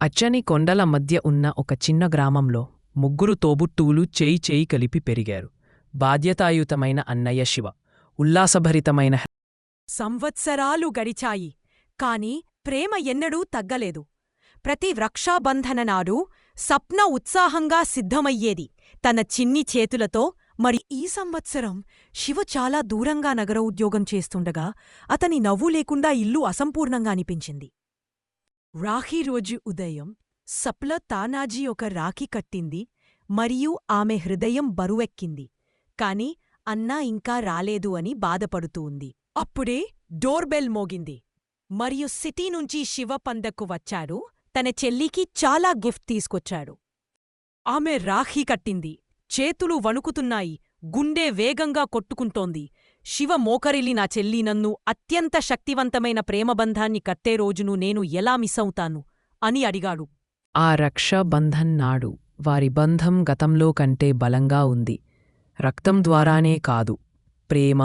అచ్చని కొండల మధ్య ఉన్న ఒక చిన్న గ్రామంలో ముగ్గురు తోబుట్టువులు చేయి చేయి కలిపి పెరిగారు. బాధ్యతాయుతమైన అన్నయ్య శివ, ఉల్లాసభరితమైన సంవత్సరాలు గడిచాయి, కాని ప్రేమ ఎన్నడూ తగ్గలేదు. ప్రతి రక్షాబంధననాడూ సప్న ఉత్సాహంగా సిద్ధమయ్యేది తన చిన్ని చేతులతో. మరి ఈ సంవత్సరం శివ చాలా దూరంగా నగర ఉద్యోగం చేస్తుండగా అతని నవ్వు లేకుండా ఇల్లు అసంపూర్ణంగా అనిపించింది. రాఖీ రోజు ఉదయం సప్ల తానాజీ ఒక రాఖీ కట్టింది మరియు ఆమె హృదయం బరువెక్కింది. కాని అన్నా ఇంకా రాలేదు అని బాధపడుతూ ఉంది. అప్పుడే డోర్బెల్ మోగింది మరియు సిటీ నుంచి శివ పందక్కు వచ్చాడు. తన చెల్లికి చాలా గిఫ్ట్ తీసుకొచ్చాడు. ఆమె రాఖీ కట్టింది, చేతులు వణుకుతున్నాయి, గుండె వేగంగా కొట్టుకుంటోంది. శివ మోకరిల్లి, నా చెల్లి నన్ను అత్యంత శక్తివంతమైన ప్రేమబంధాన్ని కట్టే రోజును నేను ఎలా మిస్సవుతాను అని అడిగాడు. ఆ రక్షాబంధన్ నాడు వారి బంధం గతంలో కంటే బలంగా ఉంది. రక్తం ద్వారానే కాదు, ప్రేమ,